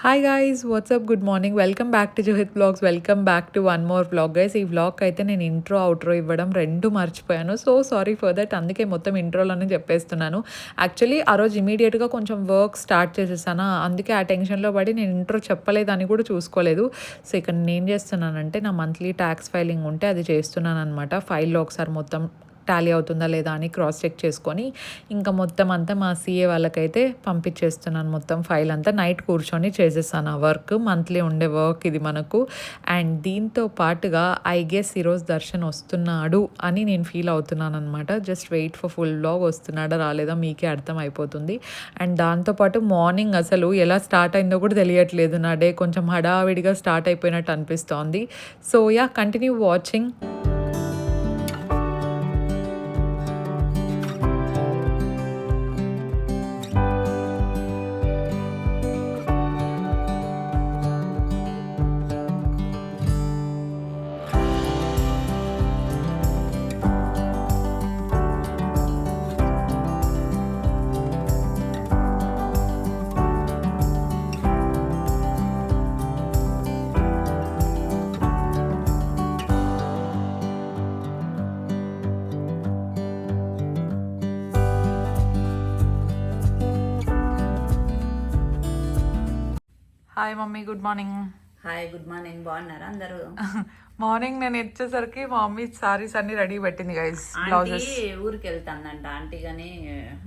Hi guys what's up good morning welcome back to Johith vlogs welcome back to one more vlog guys. ఈ vlog అయితే నేను intro outro ఇవ్వడం రెండు మర్చిపోయాను. So sorry for that. అందుకే మొత్తం ఇంట్రోలోనే చెప్పేస్తున్నాను. యాక్చువల్లీ ఆ రోజు ఇమీడియట్గా కొంచెం వర్క్ స్టార్ట్ చేసేసాను. అందుకే ఆ టెన్షన్లో పడి నేను ఇంట్రో చెప్పలేదని కూడా చూసుకోలేదు. సో ఇక్కడ నేను చేస్తున్నానంటే నా మంత్లీ ట్యాక్స్ ఫైలింగ్ ఉంటే అది చేస్తున్నాను అనమాట. ఫైల్లో ఒకసారి మొత్తం టాలీ అవుతుందా లేదా అని క్రాస్ చెక్ చేసుకొని ఇంకా మొత్తం అంతా మా సీఏ వాళ్ళకైతే పంపించేస్తున్నాను. మొత్తం ఫైల్ అంతా నైట్ కూర్చొని చేసేసాను. ఆ వర్క్ మంత్లీ ఉండే వర్క్ ఇది మనకు. అండ్ దీంతో పాటుగా ఐ గెస్ ఈరోజు దర్శన్ వస్తున్నాడు అని నేను ఫీల్ అవుతున్నాను అనమాట. Just wait for full blog. వస్తున్నాడా రాలేదా మీకే అర్థం అయిపోతుంది. అండ్ దాంతోపాటు మార్నింగ్ అసలు ఎలా స్టార్ట్ అయిందో కూడా తెలియట్లేదు. నా డే కొంచెం హడావిడిగా స్టార్ట్ అయిపోయినట్టు అనిపిస్తోంది. So yeah, continue watching. Hi mummy, good morning. Hi, good morning. బాగున్నారా అందరూ? మార్నింగ్ నేను వచ్చేసరికి మా మమ్మీ సారీస్ అన్ని రెడీ పెట్టింది గైస్. ఆంటీ బ్లౌజెస్ ఊరికి వెళ్తాందంట. ఆంటీ గాని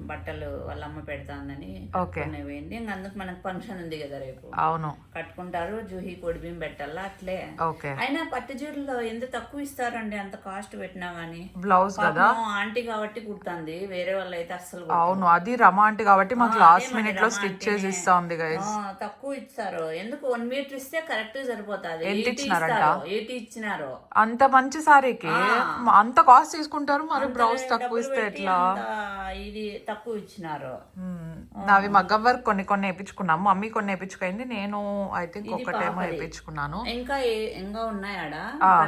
బట్టలు వాళ్ళ అమ్మ పెడతాందని ఓకే పోయింది. ఇంక అందుకు మనకు ఫంక్షన్ ఉంది కదా రేపు. అవును కట్టుకుంటారు. జూహి పొడి బియ్యం పెట్టాలా అట్లే. ఓకే. అయినా పట్టు చీరలో ఎంత తక్కువ ఇస్తారండి, అంత కాస్ట్ పెట్టినా గానీ. బ్లౌజ్ కదా ఆంటీ కాబట్టి కుడుతుంది, వేరే వాళ్ళు అయితే అస్సలు అవును. అది రమా ఆంటీ కాబట్టి మాకు లాస్ట్ మినిట్ లో స్టిచ్ చేసి ఇస్తా ఉంది గైస్. తక్కువ ఇస్తారు. ఎందుకు 1 మీటర్ ఇస్తే కరెక్ట్ సరిపోతుంది. ఎంత ఇచ్చినారంట? 80 ఇచ్చినారు. అంత మంచి సారీకి అంత కాస్ట్ తీసుకుంటారు, మరి బ్లౌజ్ తక్కువ ఇస్తే ఎట్లా? ఇది తక్కువ ఇచ్చినారు. నావి మగ్గం వర్క్ కొన్ని కొన్ని వేయించుకున్నాము. మమ్మీ కొన్ని వేయించుకుంది, నేను ఐ థింక్ ఒకటేమో వేయించుకున్నాను. ఇంకా ఇంకా ఉన్నాయాడా?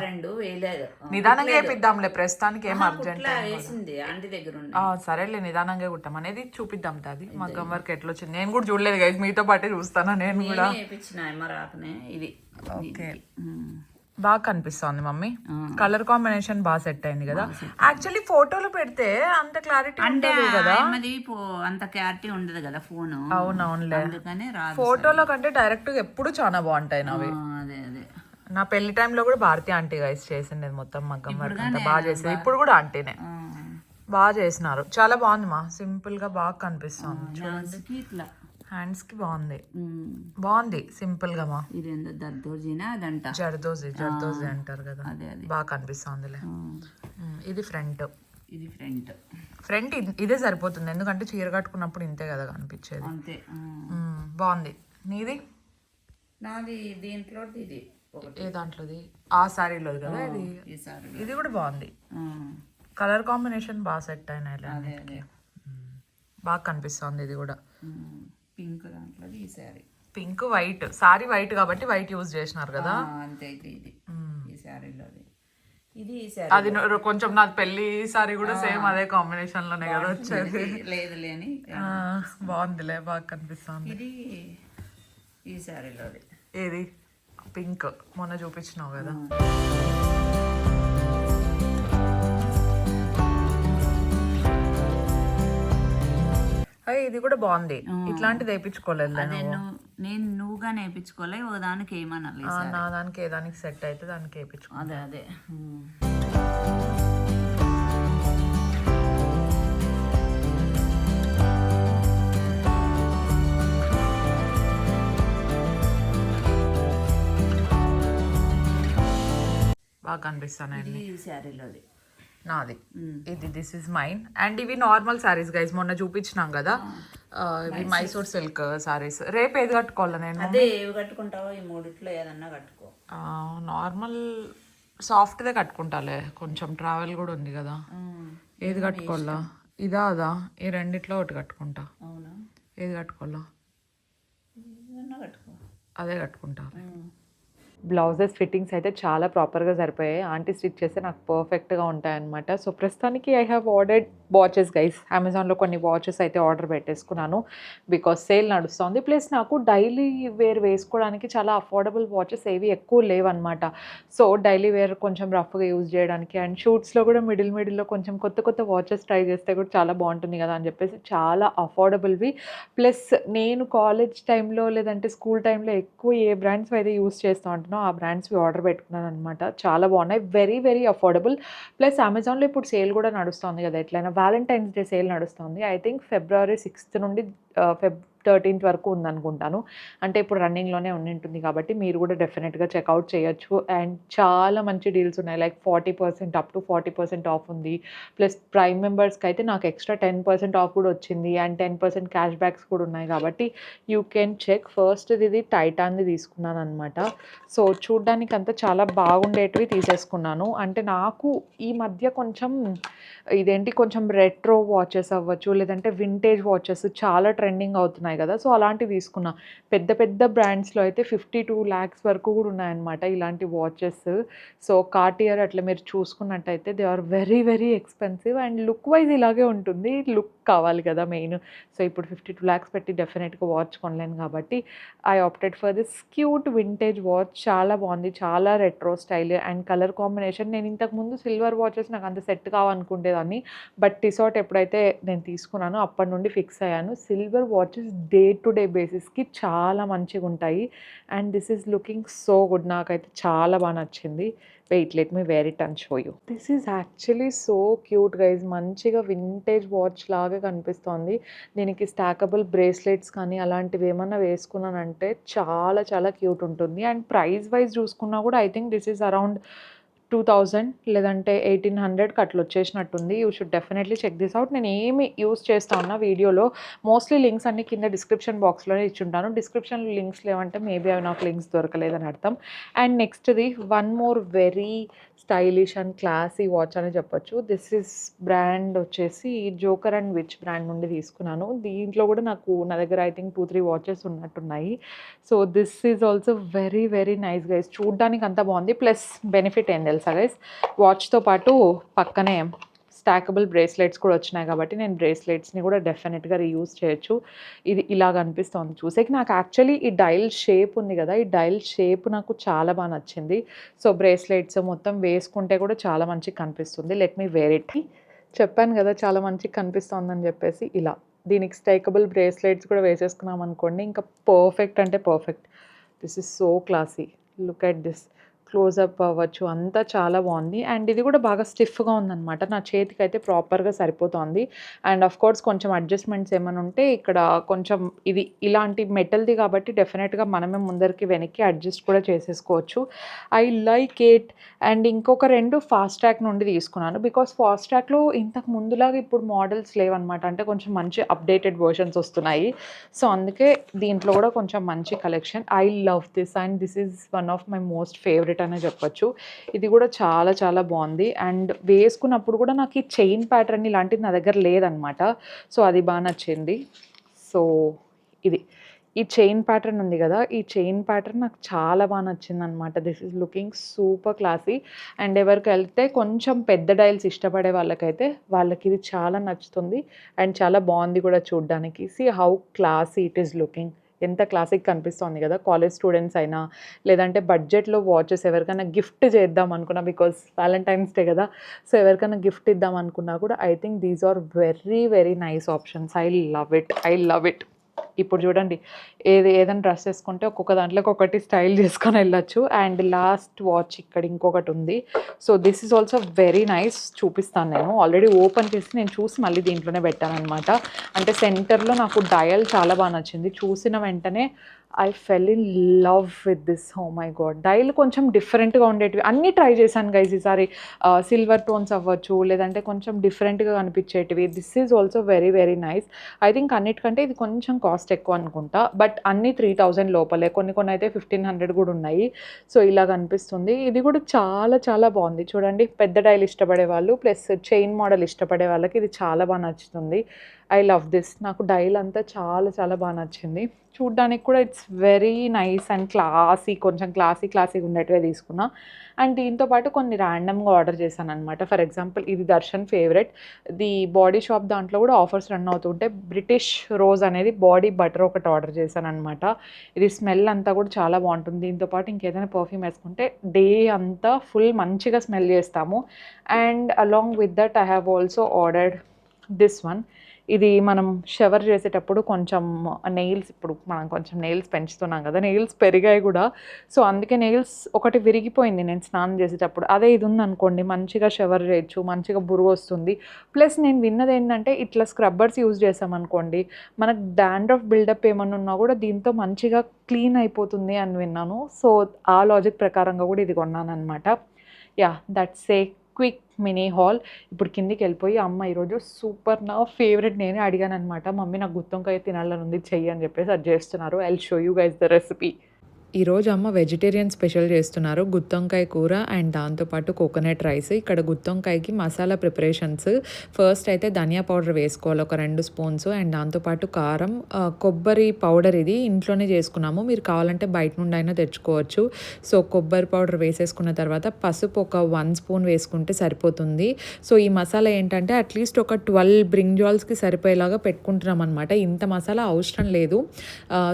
2 వేయలేదు. నిదానంగా వేపిద్దాంలే, ప్రస్తుతానికి ఏం అర్జెంట్ వేసింది ఆంటీ దగ్గర ఉంది. సరేలే, నిదానంగా కుట్టాం అనేది చూపిద్దాం. అది మగ్గం వర్క్ ఎట్లా వచ్చింది నేను కూడా చూడలేదు గైస్, మీతో పాటే చూస్తాను నేను కూడా. వేయించిన ఎమరాకునే ఇది. ఓకే, బాగా కనిపిస్తోంది మమ్మీ. కలర్ కాంబినేషన్ బాగా సెట్ అయింది కదా. యాక్చువల్లీ ఫోటోలు పెడితే అంత క్లారిటీ ఉండదు కదా, అంత క్లారిటీ ఉండదు కదా ఫోన్. అవునవునులే, అందుకనే ఫోటోలో కంటే డైరెక్ట్ గా ఎప్పుడు చాలా బాగుంటాయి నావి. అదే అదే. నా పెళ్లి టైంలో కూడా భారతి ఆంటీ గైస్ చేసిండేది మొత్తం మగ్గం వర్క్ అంతా బాగా చేసేది. ఇప్పుడు కూడా ఆంటీనే బాగా చేసినారు. చాలా బాగుంది మా, సింపుల్ గా బాగా కనిపిస్తుంది. చూడండి, ఇట్లా హ్యాండ్స్ కి బాగుంది, బాగుంది సింపుల్ గా మా. ఇదేందో దర్దోజీనా అదంట, జర్దోజీ జర్దోజీ అంటారు కదా, బాగా కనిపిస్తుందిలే. ఇది ఫ్రంట్, ఇది ఫ్రంట్. ఫ్రంట్ ఇదే సరిపోతుంది, ఎందుకంటే చీర కట్టుకున్నప్పుడు ఇంతే కదా కనిపించేది. అంతే. బాగుంది. నీది? నాది దీంట్లో ఇది ఏ దాంట్లోది? ఆ సారీలో కదా ఇది. ఇది కూడా బాగుంది, కలర్ కాంబినేషన్ బాగా సెట్ అయినాయి, బాగా కనిపిస్తుంది. ఇది కూడా పింక్ దాంట్లో ఈ sorry. Pink white sorry, white కాబట్టి వైట్ యూజ్ చేసినారు కదా. అంతే. ఇది ఈ సారీలో ఇది అది కొంచెం నాది పెళ్లి సారీ కూడా సేమ్ అదే కాంబినేషన్ లోనే కదా వచ్చేది. లేదు లేని బాగుందిలే, బాగా కనిపిస్తుంది. ఇది ఈ సారీలో ఏది? పింక్ మొన్న చూపించినావు కదా. ఇది కూడా బాగుంది. ఇట్లాంటిది వేయించుకోలేదు నేను. నువ్వుగా నేర్పించుకోలే, ఓ దానికి ఏమనాలి, నా దానికి ఏ దానికి సెట్ అయితే దానికి వేయించుకో. అదే అదే. బాగా కనిపిస్తానండి ఈ శారీలోది. నాది ఇది, దిస్ ఇస్ మైన్. అండ్ ఇవి నార్మల్ సారీస్ గైస్, మొన్న చూపించినాం కదా. ఇవి మైసూర్ సిల్క్ సారీస్. రేపు ఏది కట్టుకోవాలా నేను? అదే ఏవి కట్టుకుంటావో ఈ మూడిట్లో ఏదన్నా కట్టుకో. నార్మల్ సాఫ్ట్దే కట్టుకుంటాలే, కొంచెం ట్రావెల్ కూడా ఉంది కదా. ఏది కట్టుకోవాలా? ఇదా అదా? ఈ రెండిట్లో ఒకటి కట్టుకుంటా. అవునా? ఏది కట్టుకోవాలా? కట్టుకో. అదే కట్టుకుంటా. బ్లౌజెస్ ఫిట్టింగ్స్ అయితే చాలా ప్రాపర్‌గా సరిపోయాయి. ఆంటీ స్టిచ్ చేస్తే నాకు పర్ఫెక్ట్‌గా ఉంటాయన్నమాట. సో, ప్రస్తుతానికి I have ordered watches guys. అమెజాన్‌లో కొన్ని వాచెస్ అయితే ఆర్డర్ పెట్టేసుకున్నాను. బికాజ్ సేల్ నడుస్తోంది. ప్లస్ నాకు డైలీ వేర్ వేసుకోవడానికి చాలా అఫోర్డబుల్ వాచెస్ ఏవి ఎక్కువ లేవన్నమాట. సో, డైలీ వేర్ కొంచెం రఫ్‌గా యూజ్ చేయడానికి అండ్ షూట్స్‌లో కూడా మిడిల్‌లో కొంచెం కొత్త కొత్త వాచెస్ ట్రై చేస్తే కూడా చాలా బాగుంటుంది కదా అని చెప్పేసి చాలా అఫోర్డబుల్‌వి. ప్లస్ నేను కాలేజ్ టైంలో లేదంటే స్కూల్ టైంలో ఎక్కువ ఏ బ్రాండ్స్ అయితే యూజ్ చేస్తూ ఉంటానో ఆ బ్రాండ్స్‌వి ఆర్డర్ పెట్టుకున్నాననమాట. చాలా బాగున్నాయి. Very, very affordable. ప్లస్ అమెజాన్‌లో ఇప్పుడు సేల్ కూడా నడుస్తోంది కదా! ఎట్లైనా వాలంటైన్స్ డే సేల్ నడుస్తోంది. ఐ థింక్ ఫిబ్రవరి 6 నుండి ఫెబ్ 13th వరకు ఉందనుకుంటాను. అంటే ఇప్పుడు రన్నింగ్‌లోనే ఉండింటుంది కాబట్టి మీరు కూడా డెఫినిట్‌గా చెక్‌ఔట్ చేయొచ్చు. అండ్ చాలా మంచి డీల్స్ ఉన్నాయి. లైక్ 40% అప్ టు 40% ఆఫ్ ఉంది. ప్లస్ ప్రైమ్ మెంబర్స్‌కైతే నాకు ఎక్స్‌ట్రా 10% ఆఫ్ కూడా వచ్చింది. అండ్ 10% క్యాష్ బ్యాక్స్ కూడా ఉన్నాయి కాబట్టి యూ కెన్ చెక్. ఫస్ట్‌ది ఇది టైటాన్‌ది తీసుకున్నాననమాట. సో, చూడ్డానికంతా చాలా బాగుండేటివి తీసేసుకున్నాను. అంటే నాకు ఈ మధ్య కొంచెం కొంచెం రెట్రో వాచెస్ అవ్వచ్చు, లేదంటే వింటేజ్ వాచెస్ చాలా ట్రెండింగ్ అవుతున్నాయి గదా! సో, అలాంటివి తీసుకున్నా. పెద్ద పెద్ద బ్రాండ్స్‌లో అయితే 52 లాక్స్ వరకు గూడా ఉన్నాయన్నమాట ఇలాంటి వాచెస్. సో, కార్టియర్ అట్లా మీరు చూసుకున్నట్టయితే they are very, very expensive and look wise ఇలాగే ఉంటుంది. లుక్ కావాలి కదా మెయిన్. సో, ఇప్పుడు 52 లాక్స్ పెట్టి డెఫినిట్‌గా వాచ్ కొనలేను కాబట్టి I opted for this cute vintage watch. చాలా బాగుంది. చాలా retro style and colour combination. నేను ఇంతకుముందు సిల్వర్ వాచెస్ నాకు అంత సెట్ కావనుకునేదాన్ని. బట్ టిసాట్ ఎప్పుడైతే నేను తీసుకున్నానో అప్పటి నుండి ఫిక్స్ అయ్యాను. Silver watches day to day బేసిస్‌కి చాలా మంచిగుంటాయి. And this is looking so good. నాకైతే చాలా బాగా నచ్చింది. Wait let me wear it and show you. This is actually so cute guys. మంచిగా వింటేజ్ వాచ్ లాగా కనిపిస్తోంది. దీనికి స్టాకబుల్ బ్రేస్లెట్స్ కానీ అలాంటివి ఏమన్నా వేసుకున్నానంటే చాలా చాలా క్యూట్ ఉంటుంది. అండ్ ప్రైస్ వైజ్ చూసుకున్నా కూడా I think this is around 2000 లేదంటే 1800కి అట్లా వచ్చేసినట్టుంది. You should definitely check this out. నేను ఏమి యూజ్ చేస్తా ఉన్నా వీడియోలో మోస్ట్లీ లింక్స్ అన్ని కింద డిస్క్రిప్షన్ బాక్స్‌లోనే ఇచ్చుంటాను. డిస్క్రిప్షన్‌లో లింక్స్ లేవంటే మేబీ అవి నాకు లింక్స్ దొరకలేదని అర్థం. అండ్ నెక్స్ట్‌ది one more very stylish and classy watch అని చెప్పొచ్చు. దిస్ ఈజ్ బ్రాండ్ వచ్చేసి జోకర్ అండ్ విచ్ బ్రాండ్ నుండి తీసుకున్నాను. దీంట్లో కూడా నా దగ్గర ఐ థింక్ 2, 3 వాచెస్ ఉన్నట్టున్నాయి. So, this is also very, very nice guys. చూడ్డానికి అంతా బాగుంది. ప్లస్ బెనిఫిట్ ఏం తెలుసా గైస్? వాచ్‌తో పాటు పక్కనే స్టాకబుల్ బ్రేస్లెట్స్ కూడా వచ్చినాయి కాబట్టి నేను బ్రేస్లెట్స్‌ని కూడా డెఫినిట్‌గా రీయూజ్ చేయొచ్చు. ఇది ఇలాగ అనిపిస్తోంది చూసేకి. నాకు యాక్చువల్లీ ఈ డయల్ షేప్ ఉంది కదా! ఈ డయల్ షేప్ నాకు చాలా బాగా నచ్చింది. సో, బ్రేస్లెట్స్ మొత్తం వేసుకుంటే కూడా చాలా మంచిగా కనిపిస్తుంది. Let me wear it. చెప్పాను కదా! చాలా మంచిగా కనిపిస్తోందని చెప్పేసి ఇలా. దీనికి స్టేకబుల్ బ్రేస్లెట్స్ కూడా వేసేసుకున్నామనుకోండి ఇంకా పర్ఫెక్ట్ అంటే perfect. This is so classy. Look at this. Closeup అవ్వచ్చు అంతా చాలా బాగుంది. అండ్ ఇది కూడా బాగా స్టిఫ్‌గా ఉందనమాట. నా చేతికైతే ప్రాపర్‌గా సరిపోతోంది. అండ్ ఆఫ్ కోర్స్ కొంచెం అడ్జస్ట్‌మెంట్స్ ఏమైనా ఉంటే ఇక్కడ కొంచెం ఇది ఇలాంటి మెటల్‌ది కాబట్టి డెఫినెట్‌గా మనమే ముందరికి వెనక్కి అడ్జస్ట్ కూడా చేసేసుకోవచ్చు. I like it. అండ్ ఇంకొక 2 ఫాస్ట్ ట్రాక్ నుండి తీసుకున్నాను. బికాజ్ ఫాస్ట్ ట్రాక్‌లో ఇంతకు ముందులాగా ఇప్పుడు మోడల్స్ లేవనమాట. అంటే కొంచెం మంచి అప్డేటెడ్ వెర్షన్స్ వస్తున్నాయి. సో, అందుకే దీంట్లో కూడా కొంచెం మంచి collection. I love this and this is one of my most favourite అనే చెప్పొచ్చు. ఇది కూడా చాలా చాలా బాగుంది. అండ్ వేసుకున్నప్పుడు కూడా నాకు ఈ చైన్ ప్యాటర్న్ ఇలాంటిది నా దగ్గర లేదనమాట. సో, అది బాగా నచ్చింది. సో, ఇది. ఈ చైన్ ప్యాటర్న్ ఉంది కదా! ఈ చైన్ ప్యాటర్న్ నాకు చాలా బాగా నచ్చిందనమాట. This is looking super classy. And ఎవరికైతే కొంచెం పెద్ద డైల్స్ ఇష్టపడే వాళ్ళకైతే వాళ్ళకి ఇది చాలా నచ్చుతుంది. అండ్ చాలా బాగుంది కూడా చూడ్డానికి. See how classy it is looking. ఎంత క్లాసిక్ కనిపిస్తోంది కదా! కాలేజ్ స్టూడెంట్స్ అయినా లేదంటే బడ్జెట్‌లో వాచెస్ ఎవరికైనా గిఫ్ట్ చేద్దాం అనుకున్నా బికాజ్ వాలంటైన్స్ డే కదా! సో, ఎవరికైనా గిఫ్ట్ ఇద్దాం అనుకున్నా కూడా I think these are very, very nice options. I love it. I love it. ఇప్పుడు చూడండి ఏదైనా డ్రెస్ ఏసుకుంటే ఒక్కొక్క దాంట్లోకి ఒకటి స్టైల్ చేసుకొని వెళ్ళొచ్చు. అండ్ లాస్ట్ వాచ్ ఇక్కడ ఇంకొకటి ఉంది. So, this is also very nice. చూపిస్తాను నేను. ఆల్రెడీ ఓపెన్ చేసి నేను చూసి మళ్ళీ దీంట్లోనే పెట్టాననమాట. అంటే సెంటర్‌లో నాకు డయల్ చాలా బాగా నచ్చింది. చూసిన వెంటనే I fell in love with this. Oh my God! Dial కొంచెం డిఫరెంట్‌గా ఉండేటివి అన్నీ ట్రై చేశాను గైస్ ఈసారి. సిల్వర్ టోన్స్ అవ్వచ్చు, లేదంటే కొంచెం డిఫరెంట్‌గా కనిపించేటివి. This is also very, very nice. I think అన్నిటికంటే ఇది కొంచెం కాస్ట్ ఎక్కువ అనుకుంటా. బట్ అన్నీ 3000 లోపలే. కొన్ని అయితే 1500 కూడా ఉన్నాయి. సో, ఇలా కనిపిస్తుంది. ఇది కూడా చాలా చాలా బాగుంది. చూడండి పెద్ద డైల్ ఇష్టపడే వాళ్ళు ప్లస్ చైన్ మోడల్ ఇష్టపడే వాళ్ళకి ఇది చాలా బాగా నచ్చుతుంది. I love this. నాకు డైల్ అంతా చాలా చాలా బాగా నచ్చింది. చూడ్డానికి కూడా it's very nice and classy, కొంచెం క్లాసీగా ఉండేటివే తీసుకున్నా. అండ్ దీంతో పాటు కొన్ని ర్యాండమ్గా ఆర్డర్ చేశాను అనమాట. ఫర్ ఎగ్జాంపుల్ ఇది Darshan favourite, the body shop దాంట్లో కూడా ఆఫర్స్ రన్ అవుతుంటే బ్రిటిష్ రోజ్ అనేది బాడీ బటర్ ఒకటి ఆర్డర్ చేశాను అనమాట. ఇది స్మెల్ అంతా కూడా చాలా బాగుంటుంది. దీంతో పాటు ఇంకేదైనా పర్ఫ్యూమ్ వేసుకుంటే డే అంతా ఫుల్ మంచిగా స్మెల్ చేస్తాము. And along with that I have also ordered this one. ఇది మనం షవర్ చేసేటప్పుడు కొంచెం నెయిల్స్, ఇప్పుడు మనం కొంచెం నెయిల్స్ పెంచుతున్నాం కదా, నెయిల్స్ పెరిగాయి కూడా. సో అందుకే నెయిల్స్ ఒకటి విరిగిపోయింది నేను స్నానం చేసేటప్పుడు. అదే ఇది ఉందనుకోండి మంచిగా షవర్ చేయొచ్చు, మంచిగా బురుగు వస్తుంది. ప్లస్ నేను విన్నది ఏంటంటే ఇట్లా స్క్రబ్బర్స్ యూజ్ చేసామనుకోండి మనకు డాండ్రఫ్ బిల్డప్ ఏమన్నా ఉన్నా కూడా దీంతో మంచిగా క్లీన్ అయిపోతుంది అని విన్నాను. సో ఆ లాజిక్ ప్రకారంగా కూడా ఇది కొన్నాను అనమాట. Yeah, that's a quick mini hall. ఇప్పుడు కిందికి వెళ్ళిపోయి అమ్మ ఈరోజు సూపర్, నా ఫేవరెట్ నేనే అడిగాను అనమాట, మమ్మీ నాకు గుత్తొంకాయ తినాలని ఉంది చెయ్యి అని చెప్పేసి అది చేస్తున్నారు. I will show you guys the recipe. ఈరోజు అమ్మ వెజిటేరియన్ స్పెషల్ చేస్తున్నారు, గుత్తొంకాయ కూర అండ్ దాంతోపాటు కోకోనట్ రైస్. ఇక్కడ గుత్తొంకాయకి మసాలా ప్రిపరేషన్స్, ఫస్ట్ అయితే ధనియా పౌడర్ వేసుకోవాలి ఒక 2 స్పూన్స్, అండ్ దాంతోపాటు కారం, కొబ్బరి పౌడర్ ఇది ఇంట్లోనే చేసుకున్నాము, మీరు కావాలంటే బయట నుండి అయినా తెచ్చుకోవచ్చు. సో కొబ్బరి పౌడర్ వేసేసుకున్న తర్వాత పసుపు ఒక 1 స్పూన్ వేసుకుంటే సరిపోతుంది. సో ఈ మసాలా ఏంటంటే అట్లీస్ట్ ఒక 12 బ్రింజాల్స్కి సరిపోయేలాగా పెట్టుకుంటున్నాం అనమాట. ఇంత మసాలా అవసరం లేదు.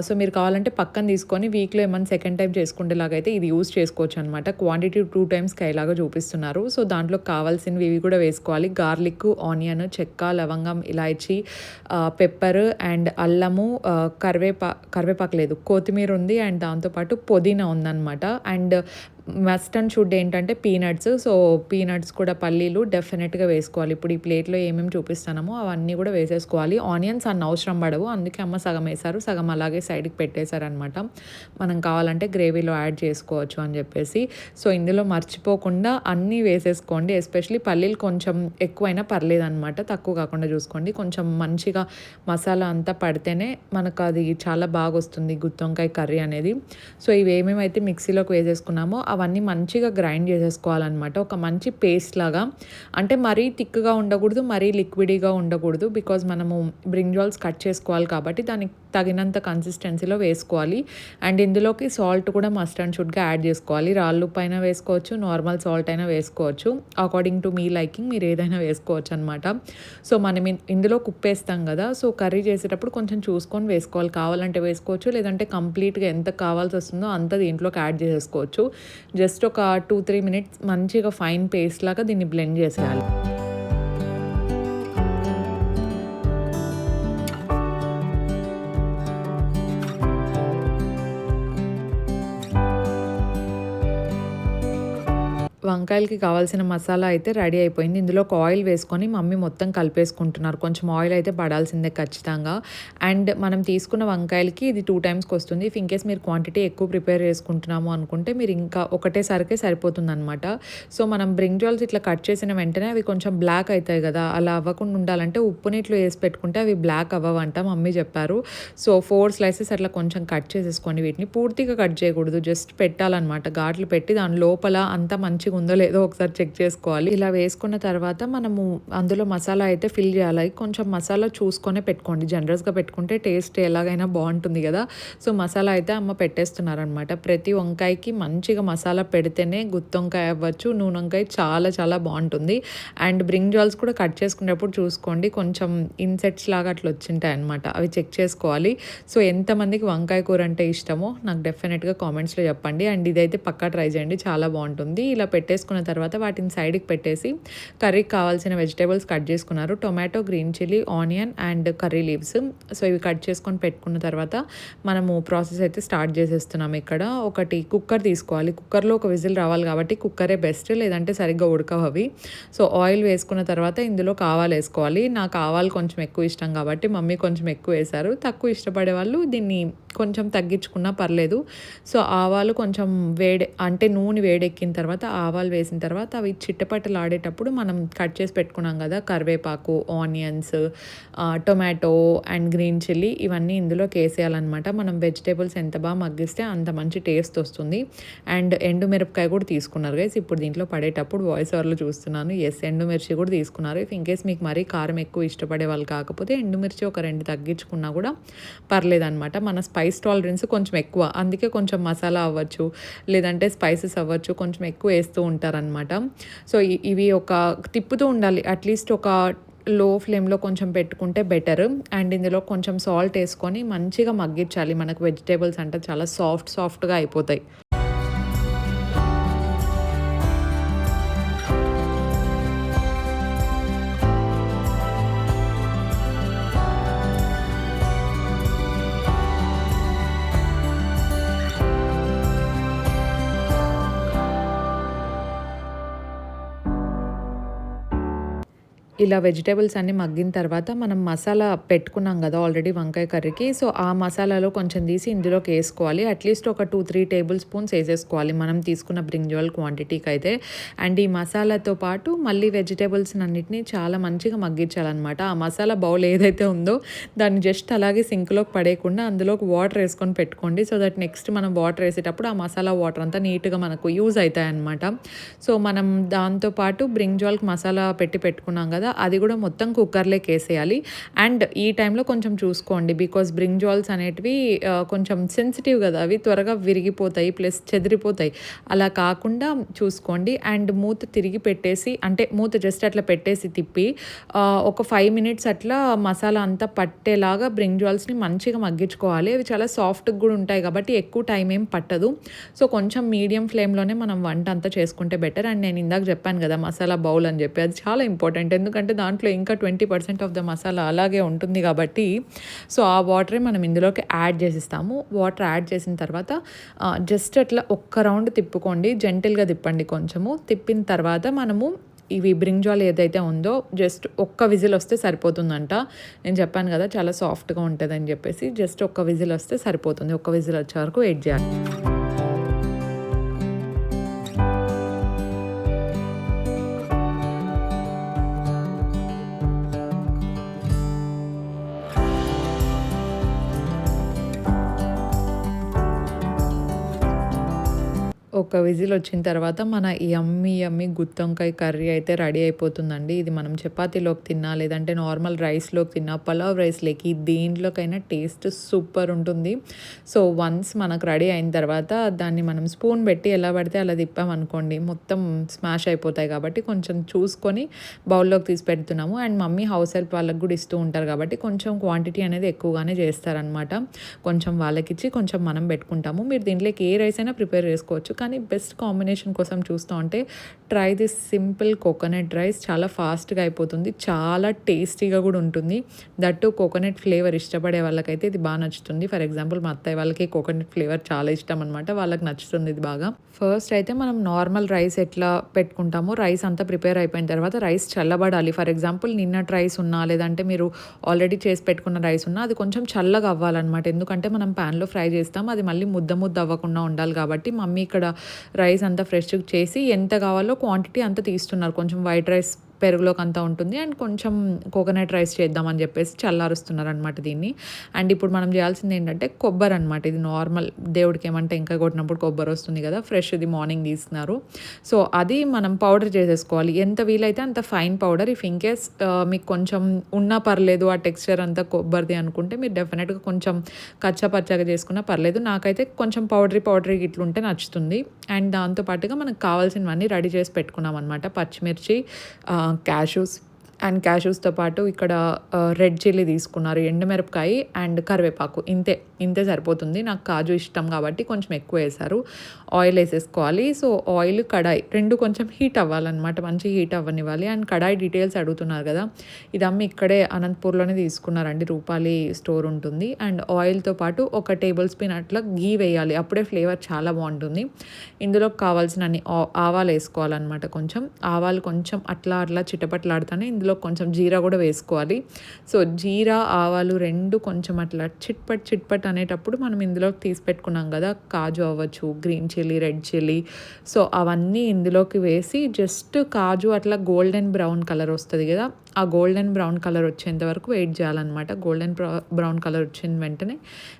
సో మీరు కావాలంటే పక్కన తీసుకొని వీక్లో ఏమైనా సెకండ్ టైం చేసుకునేలాగైతే ఇది యూస్ చేసుకోవచ్చు అనమాట. క్వాంటిటీ 2 టైమ్స్కి అయ్యేలాగా చూపిస్తున్నారు. సో దాంట్లో కావాల్సినవి ఇవి కూడా వేసుకోవాలి. గార్లిక్, ఆనియన్, చెక్క, లవంగం, ఇలాచి, పెప్పర్ అండ్ అల్లము, కరివేపాకు లేదు, కొత్తిమీర ఉంది, అండ్ దాంతోపాటు పుదీనా ఉందన్నమాట. అండ్ మస్ట్ అండ్ షుడ్ ఏంటంటే పీనట్స్. సో పీనట్స్ కూడా, పల్లీలు డెఫినెట్గా వేసుకోవాలి. ఇప్పుడు ఈ ప్లేట్లో ఏమేమి చూపిస్తామో అవన్నీ కూడా వేసేసుకోవాలి. ఆనియన్స్ అన్న అవసరం పడవు, అందుకే అమ్మ సగం వేశారు, సగం అలాగే సైడ్కి పెట్టేశారనమాట. మనం కావాలంటే గ్రేవీలో యాడ్ చేసుకోవచ్చు అని చెప్పేసి. సో ఇందులో మర్చిపోకుండా అన్నీ వేసేసుకోండి. ఎస్పెషలీ పల్లీలు కొంచెం ఎక్కువైనా పర్లేదు అనమాట, తక్కువ కాకుండా చూసుకోండి. కొంచెం మంచిగా మసాలా అంతా పడితేనే మనకు అది చాలా బాగా వస్తుంది గుత్తొంకాయ కర్రీ అనేది. సో ఇవేమేమైతే మిక్సీలోకి వేసేసుకున్నామో అవన్నీ మంచిగా గ్రైండ్ చేసేసుకోవాలన్నమాట, ఒక మంచి పేస్ట్ లాగా. అంటే మరీ థిక్గా ఉండకూడదు, మరీ లిక్విడీగా ఉండకూడదు, బికాజ్ మనము బ్రింజాల్స్ కట్ చేసుకోవాలి కాబట్టి దానికి తగినంత కన్సిస్టెన్సీలో వేసుకోవాలి. అండ్ ఇందులోకి సాల్ట్ కూడా మస్ట్ అండ్ షుడ్గా యాడ్ చేసుకోవాలి. రాళ్ళు పైన వేసుకోవచ్చు, నార్మల్ సాల్ట్ అయినా వేసుకోవచ్చు, అకార్డింగ్ టు మీ లైకింగ్ మీరు ఏదైనా వేసుకోవచ్చు అనమాట. సో మనం ఇందులో కుప్పేస్తాం కదా, సో కర్రీ చేసేటప్పుడు కొంచెం చూసుకొని వేసుకోవాలి, కావాలంటే వేసుకోవచ్చు, లేదంటే కంప్లీట్గా ఎంత కావాల్సి వస్తుందో అంత దీంట్లోకి యాడ్ చేసేసుకోవచ్చు. జస్ట్ ఒక 2-3 మినిట్స్ మంచిగా ఫైన్ పేస్ట్ లాగా దీన్ని బ్లెండ్ చేసేయాలి. వంకాయలకి కావాల్సిన మసాలా అయితే రెడీ అయిపోయింది. ఇందులో ఒక ఆయిల్ వేసుకొని మమ్మీ మొత్తం కలిపేసుకుంటున్నారు. కొంచెం ఆయిల్ అయితే పడాల్సిందే ఖచ్చితంగా. అండ్ మనం తీసుకున్న వంకాయలకి ఇది 2 టైమ్స్కి వస్తుంది. ఇఫ్ ఇన్కేస్ మీరు క్వాంటిటీ ఎక్కువ ప్రిపేర్ చేసుకుంటున్నాము అనుకుంటే మీరు ఇంకా ఒకటేసరికే సరిపోతుంది అనమాట. సో మనం బ్రింజాల్స్ ఇట్లా కట్ చేసిన వెంటనే అవి కొంచెం బ్లాక్ అవుతాయి కదా, అలా అవ్వకుండా ఉండాలంటే ఉప్పు నీటిలో వేసి పెట్టుకుంటే అవి బ్లాక్ అవ్వవంట మమ్మీ చెప్పారు. సో 4 స్లైసెస్ అట్లా కొంచెం కట్ చేసేసుకొని, వీటిని పూర్తిగా కట్ చేయకూడదు, జస్ట్ పెట్టాలన్నమాట, ఘాట్లు పెట్టి దాని లోపల అంతా మంచిగా ఉందో లేదో ఒకసారి చెక్ చేసుకోవాలి. ఇలా వేసుకున్న తర్వాత మనము అందులో మసాలా అయితే ఫిల్ చేయాలి. కొంచెం మసాలా చూసుకొనే పెట్టుకోండి, జనరస్గా పెట్టుకుంటే టేస్ట్ ఎలాగైనా బాగుంటుంది కదా. సో మసాలా అయితే అమ్మ పెట్టేస్తున్నారనమాట. ప్రతి వంకాయకి మంచిగా మసాలా పెడితేనే గుత్తొంకాయ అవ్వచ్చు, నూనె వంకాయ చాలా చాలా బాగుంటుంది. అండ్ బ్రింజాల్స్ కూడా కట్ చేసుకునేటప్పుడు చూసుకోండి, కొంచెం ఇన్సెట్స్ లాగా అట్లా వచ్చింటాయి అనమాట, అవి చెక్ చేసుకోవాలి. సో ఎంతమందికి వంకాయ కూర అంటే ఇష్టమో నాకు డెఫినెట్గా కామెంట్స్లో చెప్పండి. అండ్ ఇదైతే పక్కా ట్రై చేయండి, చాలా బాగుంటుంది. ఇలా పెట్టేసుకున్న తర్వాత వాటిని సైడ్కి పెట్టేసి కర్రీకి కావాల్సిన వెజిటేబుల్స్ కట్ చేసుకున్నారు. Tomato, green chilli, onion and curry leaves. So ఇవి కట్ చేసుకొని పెట్టుకున్న తర్వాత మనము ప్రాసెస్ అయితే స్టార్ట్ చేసేస్తున్నాం. ఇక్కడ ఒకటి కుక్కర్ తీసుకోవాలి, కుక్కర్లో ఒక విజిల్ రావాలి కాబట్టి కుక్కరే బెస్ట్, లేదంటే సరిగ్గా ఉడకవు అవి. సో ఆయిల్ వేసుకున్న తర్వాత ఇందులో కావాలి వేసుకోవాలి. నాకు ఆవాలు కొంచెం ఎక్కువ ఇష్టం కాబట్టి మమ్మీ కొంచెం ఎక్కువ వేశారు, తక్కువ ఇష్టపడే వాళ్ళు దీన్ని కొంచెం తగ్గించుకున్నా పర్లేదు. సో, ఆవాలు కొంచెం అంటే నూనె వేడెక్కిన తర్వాత ఆవాలు వేసిన తర్వాత అవి చిట్టపట్టలాడేటప్పుడు మనం కట్ చేసి పెట్టుకున్నాం కదా! కరివేపాకు, onions, tomato and green chilli ఇవన్నీ ఇందులోకేసేయాలనమాట. మనం వెజిటబుల్స్ ఎంత బాగా మగ్గిస్తే అంత మంచి టేస్ట్ వస్తుంది. అండ్ ఎండుమిరపకాయ కూడా తీసుకున్నారు గైస్. ఇప్పుడు దీంట్లో పడేటప్పుడు వాయిస్ ఓవర్‌లో చూస్తున్నాను. యెస్, ఎండుమిర్చి కూడా తీసుకున్నారు. ఇఫ్ ఇన్‌కేస్ మీకు మరీ కారం ఎక్కువ ఇష్టపడే వాళ్ళు కాకపోతే ఎండుమిర్చి ఒక 2 తగ్గించుకున్నా కూడా పర్లేదనమాట. మన స్పైస్ టాలరెన్స్ కొంచెం ఎక్కువ. అందుకే కొంచెం మసాలా అవ్వచ్చు, లేదంటే స్పైసెస్ అవ్వచ్చు కొంచెం ఎక్కువ వేస్తూ ఉంటారనమాట. సో, ఇవి ఒక తిప్పుతూ ఉండాలి. అట్‌లీస్ట్ ఒక లో ఫ్లేమ్‌లో కొంచెం పెట్టుకుంటే బెటర్. అండ్ ఇందులో కొంచెం సాల్ట్ ఏసుకొని మంచిగా మగ్గించాలి. మనకు వెజిటబుల్స్ అంటే చాలా సాఫ్ట్‌గా అయిపోతాయి. ఇలా వెజిటబుల్స్ అన్నీ మగ్గిన తర్వాత మనం మసాలా పెట్టుకున్నాం కదా ఆల్రెడీ వంకాయ కర్రీకి. సో, ఆ మసాలాలో కొంచెం తీసి ఇందులోకి వేసుకోవాలి. అట్‌లీస్ట్ ఒక 2, 3 టేబుల్ స్పూన్స్ వేసేసుకోవాలి మనం తీసుకున్న బ్రింజాల్ క్వాంటిటీకి అయితే. అండ్ ఈ మసాలాతో పాటు మళ్ళీ వెజిటబుల్స్‌నన్నిటిని చాలా మంచిగా మగ్గించాలనమాట. ఆ మసాలా బౌల్ ఏదైతే ఉందో దాన్ని జస్ట్ అలాగే సింక్‌లోకి పడేయకుండా అందులోకి వాటర్ వేసుకొని పెట్టుకోండి. సో దట్ నెక్స్ట్ మనం వాటర్ వేసేటప్పుడు ఆ మసాలా వాటర్ అంతా నీట్‌గా మనకు యూజ్ అవుతాయన్నమాట. సో, మనం దాంతో పాటు బ్రింజాల్‌కి మసాలా పెట్టుకున్నాం కదా! అది కూడా మొత్తం కుక్కర్‌లోకి వేసేయాలి. అండ్ ఈ టైంలో కొంచెం చూసుకోండి. బికాజ్ బ్రింజాల్స్ అనేటివి కొంచెం సెన్సిటివ్ కదా! అవి త్వరగా విరిగిపోతాయి ప్లస్ చెదిరిపోతాయి. అలా కాకుండా చూసుకోండి. అండ్ మూత తిరిగి పెట్టేసి, అంటే మూత జస్ట్ అట్లా పెట్టేసి తిప్పి ఒక 5 మినిట్స్ అట్లా మసాలా అంతా పట్టేలాగా బ్రింజాల్స్‌ని మంచిగా మగ్గించుకోవాలి. అవి చాలా సాఫ్ట్‌గా కూడా ఉంటాయి కాబట్టి ఎక్కువ టైం ఏం పట్టదు. సో, కొంచెం మీడియం ఫ్లేమ్‌లోనే మనం వంట అంతా చేసుకుంటే బెటర్. అండ్ నేను ఇందాక చెప్పాను కదా మసాలా బౌల్ అని చెప్పి, అది చాలా ఇంపార్టెంట్. ఎందుకంటే దాంట్లో ఇంకా 20% ఆఫ్ ద మసాలా అలాగే ఉంటుంది కాబట్టి, సో ఆ వాటరే మనం ఇందులోకి యాడ్ చేసిస్తాము. వాటర్ యాడ్ చేసిన తర్వాత జస్ట్ అట్లా ఒక్క రౌండ్ తిప్పుకోండి. జెంటిల్‌గా తిప్పండి కొంచెము. తిప్పిన తర్వాత మనము ఇవి బ్రింజాల్ ఏదైతే ఉందో జస్ట్ ఒక్క విజిల్ వస్తే సరిపోతుందంట. నేను చెప్పాను కదా చాలా సాఫ్ట్‌గా ఉంటుందని చెప్పేసి, జస్ట్ ఒక్క విజిల్ వస్తే సరిపోతుంది. ఒక్క విజిల్ వచ్చే వరకు వెయిట్ చేయాలి. ఒక విజిల్ వచ్చిన తర్వాత మన యమ్మీ గుత్తొంకాయ కర్రీ అయితే రెడీ అయిపోతుందండి. ఇది మనం చపాతీలోకి తిన్నా, లేదంటే నార్మల్ రైస్‌లోకి తిన్నా, పలావ్ రైస్‌లోకి దేంట్లోకైనా టేస్ట్ సూపర్ ఉంటుంది. సో, వన్స్ మనకు రెడీ అయిన తర్వాత దాన్ని మనం స్పూన్ పెట్టి ఎలా పడితే అలా తిప్పామనుకోండి మొత్తం స్మాష్ అయిపోతాయి. కాబట్టి కొంచెం చూసుకొని బౌల్‌లోకి తీసి పెడుతున్నాము. అండ్ మమ్మీ హౌస్ హెల్ప్ వాళ్ళకి కూడా ఇస్తూ ఉంటారు కాబట్టి కొంచెం క్వాంటిటీ అనేది ఎక్కువగానే చేస్తారనమాట. కొంచెం వాళ్ళకిచ్చి కొంచెం మనం పెట్టుకుంటాము. మీరు దీంట్లోకి ఏ రైస్ అయినా ప్రిపేర్ చేసుకోవచ్చు. కానీ బెస్ట్ కాంబినేషన్ కోసం చూస్తూ ఉంటే try this simple coconut rice. చాలా ఫాస్ట్‌గా అయిపోతుంది. చాలా టేస్టీగా కూడా ఉంటుంది. దట్టు కోకోనట్ ఫ్లేవర్ ఇష్టపడే వాళ్ళకైతే ఇది బాగా నచ్చుతుంది. ఫర్ ఎగ్జాంపుల్ మా అత్తయ్య వాళ్ళకి కోకోనట్ ఫ్లేవర్ చాలా ఇష్టం అనమాట. వాళ్ళకి నచ్చుతుంది ఇది బాగా. ఫస్ట్ అయితే మనం నార్మల్ రైస్ ఎట్లా పెట్టుకుంటామో రైస్ అంతా ప్రిపేర్ అయిపోయిన తర్వాత రైస్ చల్లబడాలి. ఫర్ ఎగ్జాంపుల్ నిన్నటి రైస్ ఉన్నా, లేదంటే మీరు ఆల్రెడీ చేసి పెట్టుకున్న రైస్ ఉన్నా అది కొంచెం చల్లగా అవ్వాలన్నమాట. ఎందుకంటే మనం ప్యాన్‌లో ఫ్రై చేస్తాం. అది మళ్ళీ ముద్ద అవ్వకుండా ఉండాలి కాబట్టి మమ్మీ ఇక్కడ రైస్ అంతా ఫ్రెష్‌గా చేసి ఎంత కావాలో క్వాంటిటీ అంతా తీస్తున్నారు. కొంచెం వైట్ రైస్ పెరుగులోకి అంతా ఉంటుంది. అండ్ కొంచెం కోకోనట్ రైస్ చేద్దామని చెప్పేసి చల్లారుస్తున్నారనమాట దీన్ని. అండ్ ఇప్పుడు మనం చేయాల్సింది ఏంటంటే కొబ్బరి అనమాట. ఇది నార్మల్ దేవుడికి ఏమంటే ఇంకా కొట్టినప్పుడు కొబ్బరి వస్తుంది కదా, ఫ్రెష్ ఇది మార్నింగ్ తీస్తున్నారు. సో, అది మనం పౌడర్ చేసేసుకోవాలి. ఎంత వీలైతే అంత fine powder. If in case మీకు కొంచెం ఉన్నా పర్లేదు ఆ టెక్స్చర్ అంతా కొబ్బరిది అనుకుంటే మీరు డెఫినెట్గా కొంచెం కచ్చపచ్చగా చేసుకున్నా పర్లేదు. నాకైతే కొంచెం పౌడరీ ఇట్లుంటే నచ్చుతుంది. అండ్ దాంతోపాటుగా మనకు కావాల్సినవన్నీ రెడీ చేసి పెట్టుకున్నాం అనమాట. పచ్చిమిర్చి, క్యాష్యూస్ అండ్ క్యాష్యూస్‌తో పాటు ఇక్కడ రెడ్ చిల్లీ తీసుకున్నారు, ఎండుమిరపకాయ అండ్ కరివేపాకు. ఇంతే సరిపోతుంది. నాకు కాజు ఇష్టం కాబట్టి కొంచెం ఎక్కువ వేశారు. ఆయిల్ వేసేసుకోవాలి. సో, ఆయిల్, కడాయి 2 కొంచెం హీట్ అవ్వాలన్నమాట. మంచి హీట్ అవ్వనివ్వాలి. అండ్ కడాయి డీటెయిల్స్ అడుగుతున్నారు కదా, ఇది అమ్మ ఇక్కడే అనంతపూర్‌లోనే తీసుకున్నారండి. రూపాలి స్టోర్ ఉంటుంది. అండ్ ఆయిల్‌తో పాటు ఒక టేబుల్ స్పూన్ అట్లా ఘీ వేయాలి. అప్పుడే ఫ్లేవర్ చాలా బాగుంటుంది. ఇందులో కావాల్సినన్ని ఆవాలు వేసుకోవాలన్నమాట. కొంచెం ఆవాలు కొంచెం అట్లా చిటపట్లాడుతానే ఇందులో కొంచెం జీరా కూడా వేసుకోవాలి. సో, జీరా, ఆవాలు 2 కొంచెం అట్లా చిట్పట్ అనేటప్పుడు మనం ఇందులోకి తీసి పెట్టుకున్నాం కదా, కాజు అవ్వచ్చు, green chilli, red chilli, so అవన్నీ ఇందులోకి వేసి జస్ట్ కాజు అట్లా గోల్డెన్ బ్రౌన్ కలర్ వస్తుంది కదా, ఆ గోల్డెన్ బ్రౌన్ కలర్ వచ్చేంత వరకు వెయిట్ చేయాలన్నమాట. గోల్డెన్ బ్రౌన్ కలర్ వచ్చిన వెంటనే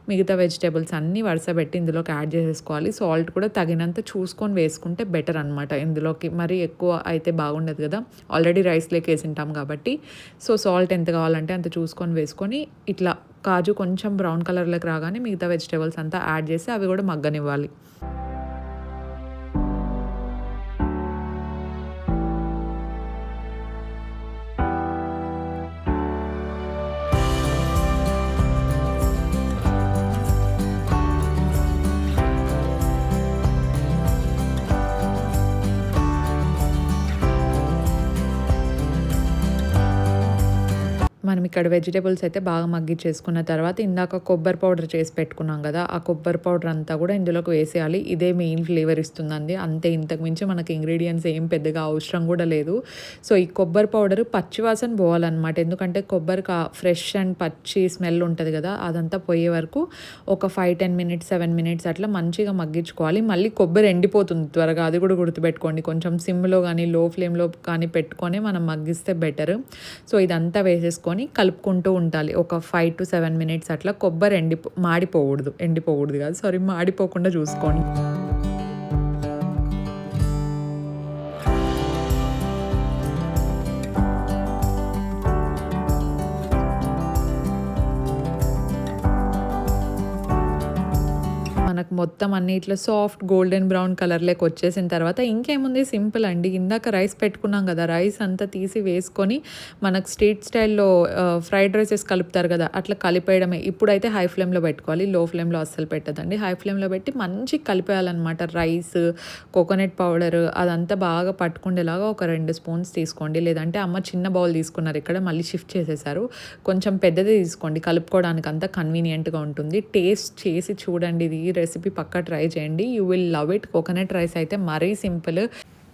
మిగతా వెజిటేబుల్స్ అన్నీ వరుసపెట్టి ఇందులోకి యాడ్ చేసేసుకోవాలి. సాల్ట్ కూడా తగినంత చూసుకొని వేసుకుంటే బెటర్ అనమాట. ఇందులోకి మరీ ఎక్కువ అయితే బాగుండదు కదా, ఆల్రెడీ రైస్లోకి వేసింటాం కాబట్టి. సో సాల్ట్ ఎంత కావాలంటే అంత చూసుకొని వేసుకొని ఇట్లా కాజు కొంచెం బ్రౌన్ కలర్లోకి రాగానే మిగతా వెజిటేబుల్స్ అంతా యాడ్ చేసి అవి కూడా మగ్గనివ్వాలి. మనం ఇక్కడ వెజిటేబుల్స్ అయితే బాగా మగ్గిచ్చేసుకున్న తర్వాత ఇందాక కొబ్బరి పౌడర్ చేసి పెట్టుకున్నాం కదా, ఆ కొబ్బరి పౌడర్ అంతా కూడా ఇందులోకి వేసేయాలి. ఇదే మెయిన్ ఫ్లేవర్ ఇస్తుందండి, అంతే. ఇంతకు మించి మనకి ఇంగ్రీడియంట్స్ ఏం పెద్దగా అవసరం కూడా లేదు. సో ఈ కొబ్బరి పౌడర్ పచ్చివాసన పోవాలన్నమాట, ఎందుకంటే కొబ్బరి ఫ్రెష్ అండ్ పచ్చి స్మెల్ ఉంటుంది కదా, అదంతా పోయే వరకు ఒక 5-10 మినిట్స్ 7 మినిట్స్ అట్లా మంచిగా మగ్గించుకోవాలి. మళ్ళీ కొబ్బరి ఎండిపోతుంది త్వరగా, అది కూడా గుర్తుపెట్టుకోండి. కొంచెం సిమ్లో కానీ లో ఫ్లేమ్లో కానీ పెట్టుకొని మనం మగ్గిస్తే బెటర్. సో ఇదంతా వేసేసుకొని కలుపుకుంటూ ఉండాలి ఒక 5 to 7 మినిట్స్ అట్లా. కొబ్బరి ఎండిపోకూడదు కాదు, సారీ, మాడిపోకుండా చూసుకోండి. మనకు మొత్తం అన్ని ఇట్లా సాఫ్ట్ గోల్డెన్ బ్రౌన్ కలర్లోకి వచ్చేసిన తర్వాత ఇంకేముంది, సింపుల్ అండి. ఇందాక రైస్ పెట్టుకున్నాం కదా, రైస్ అంతా తీసి వేసుకొని మనకు స్ట్రీట్ స్టైల్లో ఫ్రైడ్ రైసెస్ కలుపుతారు కదా, అట్లా కలిపేయడమే. ఇప్పుడైతే హై ఫ్లేమ్లో పెట్టుకోవాలి, లో ఫ్లేమ్లో అస్సలు పెట్టదండి. హై ఫ్లేమ్లో పెట్టి మంచిగా కలిపేయాలన్నమాట. రైస్, కోకోనట్ పౌడర్ అదంతా బాగా పట్టుకుండేలాగా ఒక 2 స్పూన్స్ తీసుకోండి. లేదంటే అమ్మ చిన్న బౌల్ తీసుకున్నారు, ఇక్కడ మళ్ళీ షిఫ్ట్ చేసేసారు. కొంచెం పెద్దది తీసుకోండి, కలుపుకోవడానికి అంతా కన్వీనియంట్గా ఉంటుంది. టేస్ట్ చేసి చూడండి, ఇది రెసిపీ పక్కా ట్రై చేయండి, you will love it. Coconut rice అయితే మరీ సింపుల్.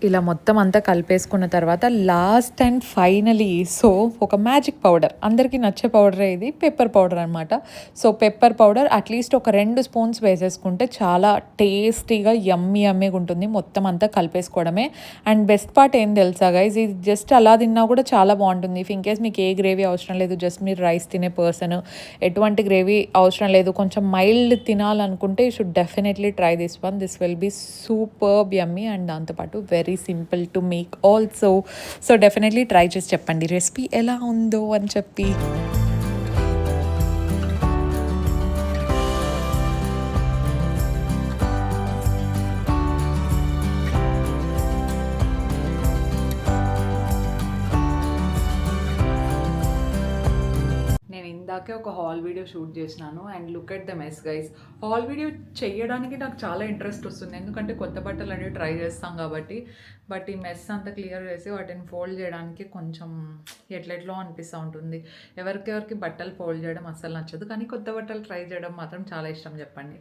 ఇలా మొత్తం అంతా కలిపేసుకున్న తర్వాత లాస్ట్ అండ్ ఫైనలీ సో ఒక మ్యాజిక్ పౌడర్, అందరికీ నచ్చే పౌడరే ఇది, పెప్పర్ పౌడర్ అనమాట. సో పెప్పర్ పౌడర్ అట్లీస్ట్ ఒక 2 స్పూన్స్ వేసేసుకుంటే చాలా టేస్టీగా యమ్మీగా ఉంటుంది. మొత్తం అంతా కలిపేసుకోవడమే. అండ్ బెస్ట్ పార్ట్ ఏం తెలుసా గైస్, ఇది జస్ట్ అలా తిన్నా కూడా చాలా బాగుంటుంది. ఇఫ్ ఇన్కేస్ మీకు ఏ గ్రేవీ అవసరం లేదు, జస్ట్ మీరు రైస్ తినే పర్సన్, ఎటువంటి గ్రేవీ అవసరం లేదు, కొంచెం మైల్డ్ తినాలనుకుంటే you should definitely try this one. This will be superb yummy and దాంతోపాటు very simple to make also. So definitely try చేసి చెప్పండి రెసిపీ ఎలా ఉందో అని చెప్పి. ఇందాకే ఒక హాల్ వీడియో షూట్ చేసినాను and look at the mess guys. Haul video చేయడానికి నాకు చాలా ఇంట్రెస్ట్ వస్తుంది, ఎందుకంటే కొత్త బట్టలు అనేవి ట్రై చేస్తాం కాబట్టి. బట్ ఈ మెస్ అంతా క్లియర్ చేసి వాటిని ఫోల్డ్ చేయడానికి కొంచెం ఎట్లెట్లో అనిపిస్తూ ఉంటుంది. ఎవరికెవరికి బట్టలు ఫోల్డ్ చేయడం అస్సలు నచ్చదు, కానీ కొత్త బట్టలు ట్రై చేయడం మాత్రం చాలా ఇష్టం. చెప్పండి,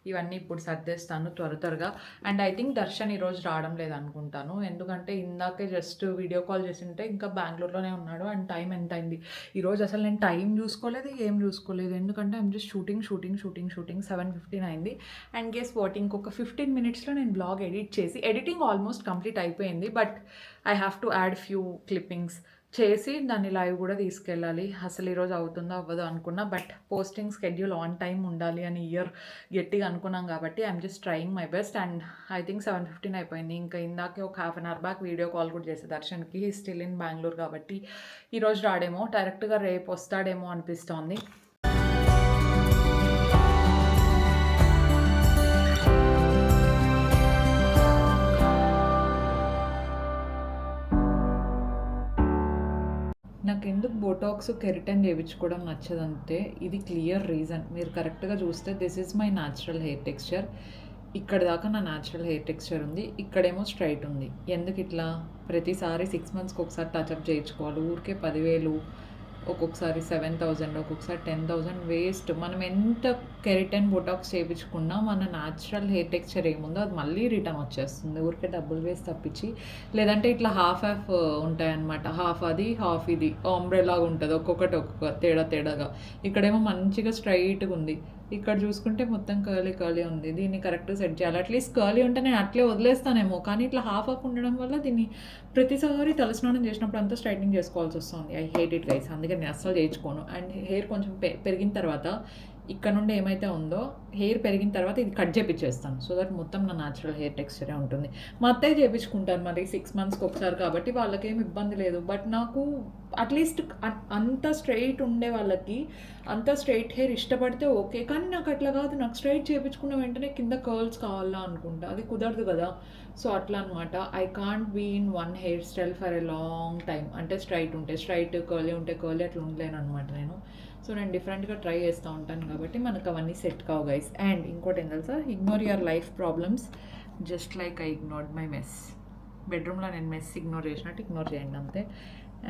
ఇవన్నీ ఇప్పుడు సర్దేస్తాను త్వరగా. అండ్ ఐ థింక్ దర్శన్ ఈరోజు రావడం లేదనుకుంటాను, ఎందుకంటే ఇందాకే జస్ట్ వీడియో కాల్ చేసింటే ఇంకా బెంగళూరులోనే ఉన్నాడు. అండ్ టైం ఎంత అయింది ఈరోజు, అసలు నేను టైం చూసుకోలేదు, ఏం చూసుకోలేదు, ఎందుకంటే ఐమ్ జస్ట్ షూటింగ్ 7:15 అయింది. అండ్ గెస్ వాట్, ఇంకొక 15 మినిట్స్లో నేను బ్లాగ్ ఎడిట్ చేసి, ఎడిటింగ్ ఆల్మోస్ట్ కంప్లీట్ అయిపోయింది, but I have to add few clippings చేసి దాన్ని లైవ్ కూడా తీసుకెళ్ళాలి. అసలు ఈరోజు అవుతుందో అవ్వదో అనుకున్నా, but posting schedule on time ఉండాలి అని గట్టిగా అనుకున్నాం కాబట్టి I'm just trying my best. And I think 7:15 అయిపోయింది. ఇంకా ఇందాకే ఒక 1/2 అవర్ బ్యాక్ వీడియో కాల్ కూడా చేసే దర్శన్కి, స్టిల్ ఇన్ బెంగళూరు కాబట్టి ఈరోజు రాడేమో, డైరెక్ట్గా రేపు వస్తాడేమో అనిపిస్తోంది. నాకు ఎందుకు బోటాక్స్ కెరటన్ చేయించుకోవడం నచ్చదంటే ఇది క్లియర్ రీజన్. మీరు కరెక్ట్గా చూస్తే this is my natural hair texture. ఇక్కడ దాకా నా న్యాచురల్ హెయిర్ టెక్స్చర్ ఉంది, ఇక్కడేమో స్ట్రైట్ ఉంది. ఎందుకు ఇట్లా ప్రతిసారి 6 మంత్స్కి ఒకసారి టచ్అప్ చేయించుకోవాలి, ఊరికే 10,000, ఒక్కొక్కసారి 7,000, ఒక్కొక్కసారి 10,000 వేస్ట్. మనం ఎంత కెరటన్ బోటాక్స్ చేయించుకున్నా మన న్యాచురల్ హెయిర్ టెక్స్చర్ ఏముందో అది మళ్ళీ రిటర్న్ వచ్చేస్తుంది, ఊరికే డబ్బులు వేస్ట్ తప్పించి. లేదంటే ఇట్లా హాఫ్ ఉంటాయన్నమాట, హాఫ్ అది హాఫ్ ఇది, ఆంబ్రెలాగా ఉంటుంది, ఒక్కొక్కటి ఒక్కొక్క తేడాగా. ఇక్కడేమో మంచిగా స్ట్రైట్గా ఉంది, ఇక్కడ చూసుకుంటే మొత్తం కర్లీ ఉంది. దీన్ని కరెక్ట్‌గా సెట్ చేయాలి. అట్‌లీస్ట్ కర్లీ ఉంటే నేను అట్లే వదిలేస్తానేమో. కానీ ఇట్లా హాఫ్ ఉండడం వల్ల దీన్ని ప్రతిసారి తలస్నానం చేసినప్పుడు అంతా స్ట్రైట్నింగ్ చేసుకోవాల్సొస్తుంది. I hate it guys. అందుకే నేను అస్సలు చేయించుకోను. అండ్ హెయిర్ కొంచెం పెరిగిన తర్వాత ఇక్కడ నుండి ఏమైతే ఉందో హెయిర్ పెరిగిన తర్వాత ఇది కట్ చేపిచ్చేస్తాను. సో దట్ మొత్తం నా న్యాచురల్ హెయిర్ టెక్స్చరే ఉంటుంది. మా అత్తయ్య చేపించుకుంటారు మరి 6 మంత్స్‌కి ఒకసారి కాబట్టి వాళ్ళకేం ఇబ్బంది లేదు. బట్ నాకు అట్‌లీస్ట్ అంత స్ట్రెయిట్ ఉండే వాళ్ళకి అంత స్ట్రెయిట్ హెయిర్ ఇష్టపడితే ఓకే. కానీ నాకు అట్లా కాదు. నాకు స్ట్రెయిట్ చేపించుకున్న వెంటనే కింద కర్ల్స్ కావాలా అనుకుంటా. అది కుదరదు కదా. సో అట్లా అనమాట. I can't be in one hair style for a long time. అంటే స్ట్రైట్ ఉంటే స్ట్రైట్, కర్లీ ఉంటే కర్లీ అట్లా ఉండలేను అనమాట నేను. సో నేను డిఫరెంట్గా ట్రై చేస్తూ ఉంటాను కాబట్టి మనకు అవన్నీ సెట్ కావు గైస్. అండ్ ఇంకోటి ఏం తెలుసా, ignore your life problems just like I ignored my mess. బెడ్రూమ్లో నేను మెస్ ఇగ్నోర్ చేసినట్టు ఇగ్నోర్ చేయండి అంతే.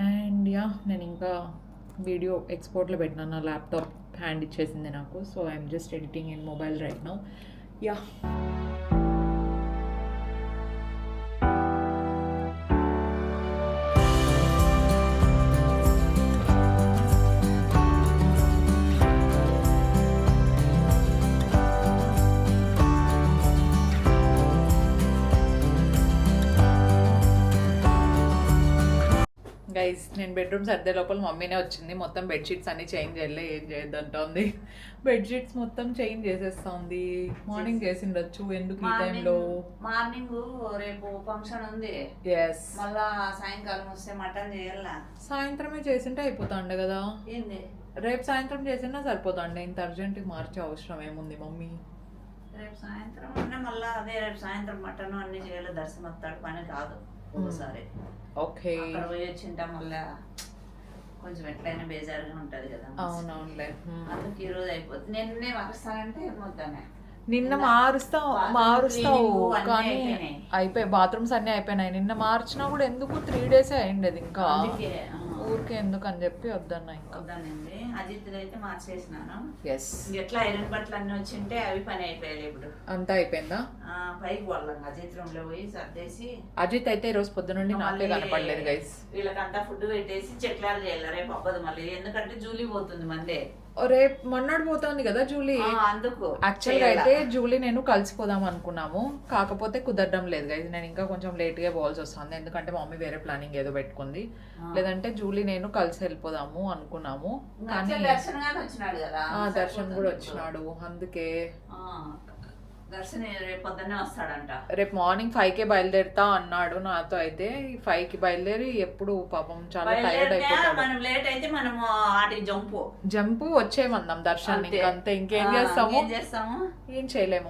అండ్ యా నేను ఇంకా వీడియో ఎక్స్పోర్ట్లో పెట్టినా, నా ల్యాప్టాప్ హ్యాండ్ ఇచ్చేసింది నాకు. So I'm just editing in mobile right now. Yeah guys నేను బెడ్రూమ్ సర్దే లోపల మమ్మీనే వచ్చింది. మొత్తం బెడ్షీట్స్ అన్ని చేంజ్ చేయలే, ఏం చేయొద్దంటుంది. బెడ్షీట్స్ మొత్తం చేంజ్ చేసేస్తుంది. మార్నింగ్ చేసిండొచ్చు, ఎందుకు ఈ టైంలో? మార్నింగ్ రేపు ఫంక్షన్ ఉంది. ఎస్, మళ్ళా సాయంకాలం వస్తే మటన్ చేయాలా? సాయంత్రమే చేసింటే అయిపోతాండే కదా. ఏంది రేపు సాయంత్రం చేసినా సరిపోతాండే. ఇంత అర్జెంట్గా మార్చే అవసరం ఏముంది మమ్మీ? రేపు సాయంత్రం అంటే మళ్ళీ అదే రేపు సాయంత్రం మటన్ అన్ని చేయాలి. దర్శనం వస్తాడు, పని కాదు ఒకసారి. ఓకే, అక్కడ పోయి వచ్చింటా మళ్ళా కొంచెం ఎట్లయినా బేజారుగా ఉంటది కదా. అవునవునులే. అందుకు ఈ రోజు అయిపోతుంది. నిన్నే వస్తానంటే ఏమవుతానే, నిన్న మారుస్తావు cleaning కానీ అన్నీ అయిపోయినాయి. అయిపోయి బాత్రూమ్స్ అన్నీ అయిపోయినాయి. నిన్న మార్చినా కూడా ఎందుకు 3 days అయిండేది. ఇంకా అందుకే ఊరికే ఎందుకు అని చెప్పి వద్దన్నా. ఇంకా వద్దానండి. అజిత్ అయితే మార్చేసినాను. ఎస్, ఎట్లా ఐరన్ బట్టలు అన్ని వచ్చింటే అవి పని అయిపోయాయి. ఇప్పుడు అంతా అయిపోయిందా? పైకి వాళ్ళం అజిత్ రూమ్ లో పోయి సర్దేసి. అజిత్ అయితే ఈ రోజు పొద్దు నుండి నాకే కనపడలేదు గైస్. వీళ్ళకంతా ఫుడ్ పెట్టేసి చెట్లాలు చేయాలి. రేపు అవ్వదు మళ్ళీ, ఎందుకంటే జూలీ పోతుంది మండే. రేపు మొన్నటి పోతుంది కదా జూలీ. అందుకు యాక్చువల్గా అయితే జూలీ నేను కలిసిపోదాం అనుకున్నాము, కాకపోతే కుదరడం లేదు గైస్. నేను ఇంకా కొంచెం లేట్గా పోవాల్సి వస్తుంది, ఎందుకంటే మమ్మీ వేరే ప్లానింగ్ ఏదో పెట్టుకుంది. లేదంటే జూలీ నేను కలిసి వెళ్ళిపోదాము అనుకున్నాము. కానీ వచ్చినాడు కదా, దర్శన్ కూడా వచ్చినాడు. అందుకే దర్శన్ రేపు పొద్దున్నే వస్తాడంట. రేపు మార్నింగ్ 5కే బయలుదేరుతా అన్నాడు నాతో. అయితే 5కి బయలుదేరి ఎప్పుడు పాపం చాలా టైర్డ్ అయిపోతాడు. మనం లేట్ అయితే మనము వాటికి జంపు వచ్చేయమందాం దర్శన్. అంతే, ఇంకేం చేస్తాము? ఏం ఏం చేయలేము.